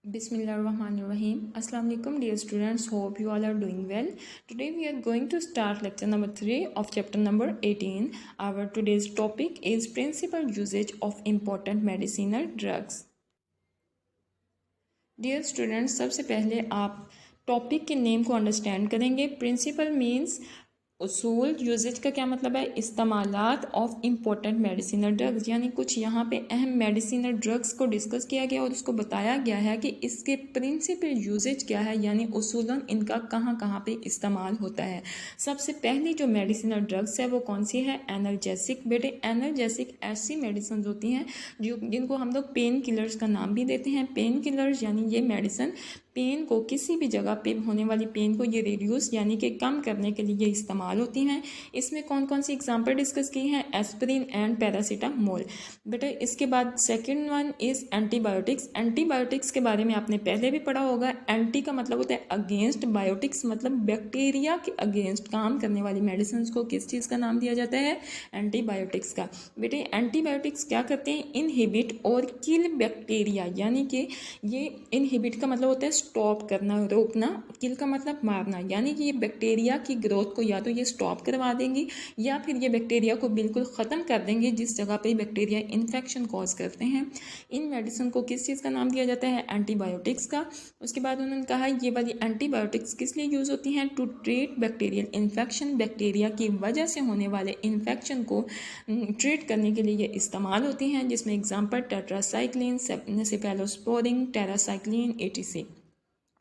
Bismillahirrahmanirrahim. Assalamu alaikum dear students. Hope you all are doing well. Today we are going to start lecture number 3 of chapter number 18. Our today's topic is principal usage of important medicinal drugs. Dear students, सबसे पहले आप topic के name को understand करेंगे. Principle means उसूल. Usage का क्या मतलब है? इस्तेमालात ऑफ इम्पोर्टेंट मेडिसिनल ड्रग्स, यानी कुछ यहाँ पे अहम मेडिसिनल ड्रग्स को डिस्कस किया गया और उसको बताया गया है कि इसके प्रिंसिपल यूजेज क्या है, यानी उसूलन इनका कहाँ कहाँ पे इस्तेमाल होता है. सबसे पहली जो मेडिसिनल ड्रग्स है वो कौन सी है? एनाल्जेसिक. बेटे एनाल्जेसिक ऐसी मेडिसिन होती हैं जो जिनको हम लोग पेन किलर्स का नाम भी देते हैं. पेन किलर्स यानी ये मेडिसिन पेन को, किसी भी जगह पे होने वाली पेन को ये रिड्यूस यानी कि कम करने के लिए ये इस्तेमाल होती हैं. इसमें कौन कौन सी एग्जांपल डिस्कस की हैं? Aspirin and paracetamol. बेटा इसके बाद second one is antibiotics. Antibiotics के बारे में आपने पहले भी पढ़ा होगा. एंटी का मतलब होता है अगेंस्ट, बायोटिक्स मतलब बैक्टीरिया के अगेंस्ट काम करने वाली मेडिसिन को किस चीज़ का नाम दिया जाता है? एंटीबायोटिक्स का. बेटे एंटीबायोटिक्स क्या करते हैं? इनहिबिट और किल बैक्टीरिया, यानी कि ये इनहिबिट का मतलब होता है स्टॉप करना, रोकना. किल का मतलब मारना, यानी कि ये बैक्टीरिया की ग्रोथ को या तो ये स्टॉप करवा देंगी या फिर ये बैक्टीरिया को बिल्कुल ख़त्म कर देंगे जिस जगह पे बैक्टीरिया इन्फेक्शन कॉज करते हैं. इन मेडिसिन को किस चीज़ का नाम दिया जाता है? एंटीबायोटिक्स का. उसके बाद उन्होंने कहा ये वाली एंटीबायोटिक्स किस लिए यूज़ होती हैं? To treat bacterial infection. Bacteria की वजह से होने वाले इन्फेक्शन को ट्रीट करने के लिए ये इस्तेमाल होती हैं, जिसमें एग्जाम्पल टेट्रासाइक्लिन, सेफेलोस्पोरिन, टेरासाइक्लिन etc.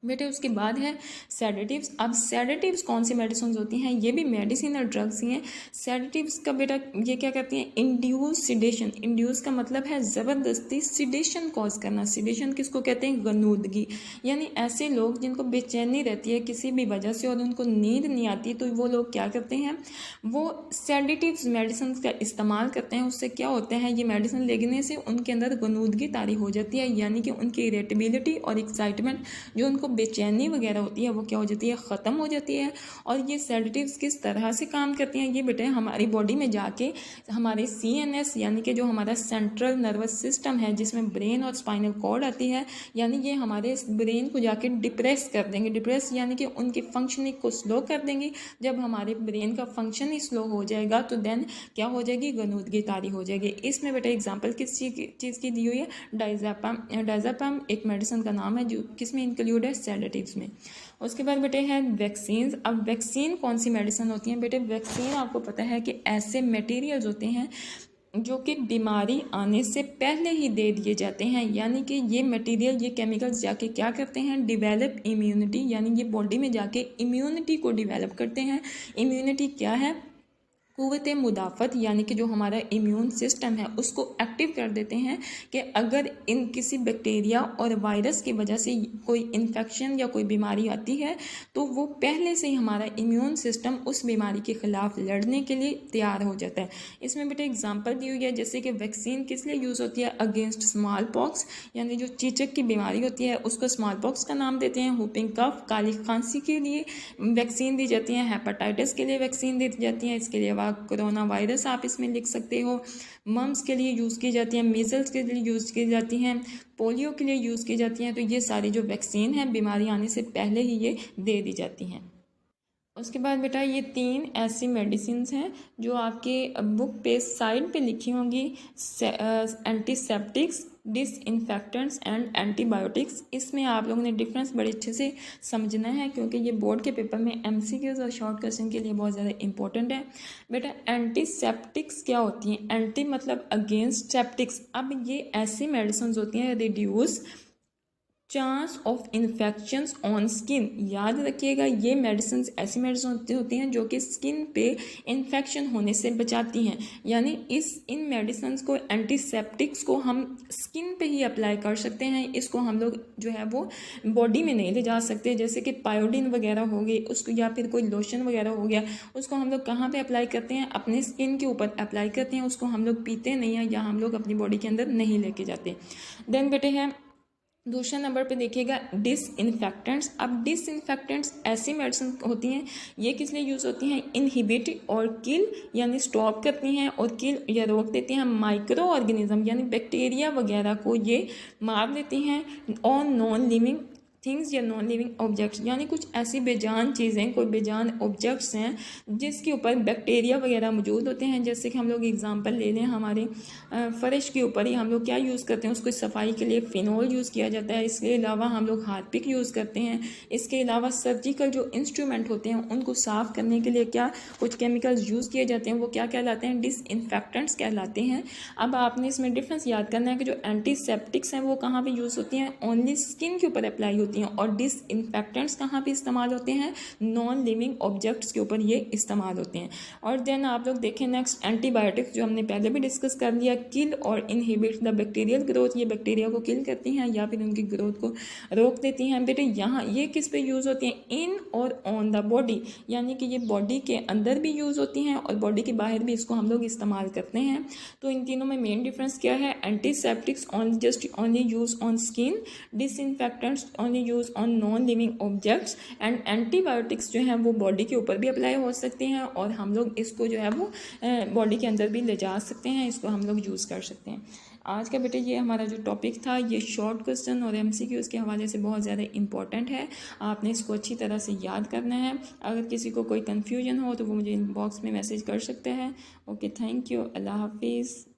बेटे उसके बाद है सेडेटिव्स. अब सेडेटिव्स कौन सी मेडिसिन होती हैं? ये भी मेडिसिनल ड्रग्स ही हैं. सेडेटिव्स का बेटा ये क्या करती हैं? Induce sedation. इंड्यूस का मतलब है ज़बरदस्ती सिडेशन कॉज करना. सिडेशन किसको कहते हैं? गनूदगी. यानी ऐसे लोग जिनको बेचैनी रहती है किसी भी वजह से और उनको नींद नहीं आती, तो वो लोग क्या करते हैं? वो सेडेटिव्स मेडिसिन का इस्तेमाल करते हैं. उससे क्या होता है? ये मेडिसिन लेने से उनके अंदर गनूदगी तारी हो जाती है, यानी कि उनकी इरिटेबिलिटी और एक्साइटमेंट जो उनको बेचैनी वगैरह होती है वो क्या हो जाती है? ख़त्म हो जाती है. और ये सेडेटिव्स किस तरह से काम करती हैं? ये बेटे हमारी बॉडी में जाके हमारे CNS यानी कि जो हमारा सेंट्रल नर्वस सिस्टम है जिसमें ब्रेन और स्पाइनल कॉर्ड आती है, यानी ये हमारे ब्रेन को जाके डिप्रेस कर देंगे. डिप्रेस यानी कि उनकी फंक्शनिंग को स्लो कर देंगे. जब हमारे ब्रेन का फंक्शन ही स्लो हो जाएगा तो देन क्या हो जाएगी? गनूदगी तारी हो जाएगी. इसमें बेटा एग्जाम्पल किस चीज़ की दी हुई है? डायज़ेपम. डायज़ेपम एक मेडिसिन का नाम है जो किसमें इंक्लूड है? सेडेटिव्स में. उसके बाद बेटे है वैक्सीन. अब वैक्सीन कौन सी मेडिसिन होती हैं? बेटे वैक्सीन आपको पता है कि ऐसे मटेरियल्स होते हैं जो कि बीमारी आने से पहले ही दे दिए जाते हैं, यानी कि ये मटेरियल, ये केमिकल्स जाके क्या करते हैं? डिवेलप इम्यूनिटी, यानी ये बॉडी में जाके इम्यूनिटी को डिवेलप करते हैं. इम्यूनिटी क्या है? क़ुव्वत मुदाफ़त, यानी कि जो हमारा इम्यून सिस्टम है उसको एक्टिव कर देते हैं कि अगर इन किसी बैक्टीरिया और वायरस की वजह से कोई इन्फेक्शन या कोई बीमारी आती है तो वो पहले से ही हमारा इम्यून सिस्टम उस बीमारी के ख़िलाफ़ लड़ने के लिए तैयार हो जाता है. इसमें बेटे एग्जांपल दी हुई है, जैसे कि वैक्सीन किस लिए यूज़ होती है? अगेंस्ट स्मॉल पॉक्स, यानी जो चीचक की बीमारी होती है उसको स्मॉल पॉक्स का नाम देते हैं. हुपिंग कफ, काली खांसी के लिए वैक्सीन दी जाती है. हेपेटाइटिस के लिए वैक्सीन दी जाती है. इसके लिए कोरोना वायरस आप इसमें लिख सकते हो. मम्स के लिए यूज़ की जाती हैं, मीजल्स के लिए यूज़ की जाती हैं, पोलियो के लिए यूज़ की जाती हैं. तो ये सारी जो वैक्सीन है बीमारी आने से पहले ही ये दे दी जाती हैं. उसके बाद बेटा ये 3 ऐसी मेडिसिन हैं जो आपके बुक पे साइड पे लिखी होंगी. Antiseptics, disinfectants and antibiotics. इसमें आप लोगों ने डिफरेंस बड़े अच्छे से समझना है क्योंकि ये बोर्ड के पेपर में MCQs और शॉर्ट क्वेश्चन के लिए बहुत ज़्यादा इंपॉर्टेंट है. बेटा एंटीसेप्टिक्स क्या होती हैं? एंटी मतलब अगेंस्ट, सेप्टिक्स. अब ये ऐसी मेडिसिन होती हैं reduce chance of infections on skin. याद रखिएगा ये मेडिसिन ऐसी मेडिसिन होती हैं जो कि स्किन पे इन्फेक्शन होने से बचाती हैं, यानी इन मेडिसिन को, एंटीसेप्टिक्स को हम स्किन पे ही अप्लाई कर सकते हैं. इसको हम लोग जो है वो बॉडी में नहीं ले जा सकते. जैसे कि पायोडीन वगैरह हो गई उसको, या फिर कोई लोशन वगैरह हो गया, उसको हम लोग कहाँ पर अप्लाई करते हैं? अपने स्किन के ऊपर अप्लाई करते हैं. उसको हम लोग पीते नहीं हैं या हम लोग अपनी बॉडी के अंदर नहीं लेके जाते. देन बेटे है दूसरा नंबर पे देखिएगा डिसइंफेक्टेंट्स। अब डिसइंफेक्टेंट्स ऐसी मेडिसिन होती हैं, ये किस लिए यूज़ होती हैं, इनहिबिट और किल यानी स्टॉप करती हैं और किल या रोक देती हैं माइक्रो ऑर्गेनिज्म यानी बैक्टीरिया वगैरह को ये मार देती हैं ऑन नॉन लिविंग थिंग्स या नॉन लिविंग ऑब्जेक्ट्स, यानी कुछ ऐसी बेजान चीज़ें, कोई बेजान ऑब्जेक्ट्स हैं जिसके ऊपर बैक्टीरिया वगैरह मौजूद होते हैं। जैसे कि हम लोग एग्जांपल ले लें, हमारे फ़र्श के ऊपर ही हम लोग क्या यूज़ करते हैं, उसको सफाई के लिए फ़िनोल यूज़ किया जाता है। इसके अलावा हम लोग हार्पिक यूज़ करते हैं। इसके अलावा सर्जिकल जो इंस्ट्रूमेंट होते हैं उनको साफ़ करने के लिए क्या कुछ केमिकल्स यूज़ किए जाते हैं, वो क्या कहलाते हैं, डिसइंफेक्टेंट्स कहलाते हैं। अब आपने इसमें डिफरेंस याद करना है कि जो एंटीसेप्टिक्स हैं वो कहाँ पे यूज़ होती हैं, ओनली स्किन के ऊपर अप्लाई होती हैं, और डिसइंफेक्टेंट्स कहाँ पे इस्तेमाल होते हैं, नॉन लिविंग ऑब्जेक्ट्स के ऊपर ये इस्तेमाल होते हैं। और देन आप लोग देखें नेक्स्ट एंटीबायोटिक्स, जो हमने पहले भी डिस्कस कर लिया, किल और इनहिबिट द बैक्टीरियल ग्रोथ, ये बैक्टीरिया को किल करती हैं या फिर उनकी ग्रोथ को रोक देती हैं। बेटे यहाँ ये किस पे यूज़ होती हैं, इन और ऑन द बॉडी, यानी कि ये बॉडी के अंदर भी यूज़ होती हैं और बॉडी के बाहर भी इसको हम लोग इस्तेमाल करते हैं। तो इन तीनों में मेन डिफरेंस क्या है, antiseptics only use on skin, disinfectants only use on non living objects, and antibiotics जो हैं वो बॉडी के ऊपर भी अप्लाई हो सकती हैं और हम लोग इसको जो है वो बॉडी के अंदर भी ले जा सकते हैं, इसको हम लोग यूज़ कर सकते हैं। आज का बेटे ये हमारा जो टॉपिक था, ये शॉर्ट क्वेश्चन और MCQs के हवाले से बहुत ज़्यादा इंपॉर्टेंट है। आपने इसको अच्छी तरह से याद करना है। अगर किसी को कोई कन्फ्यूजन हो तो वो मुझे इनबॉक्स में मैसेज कर सकते हैं। ओके, थैंक यू, अल्लाह हाफिज़।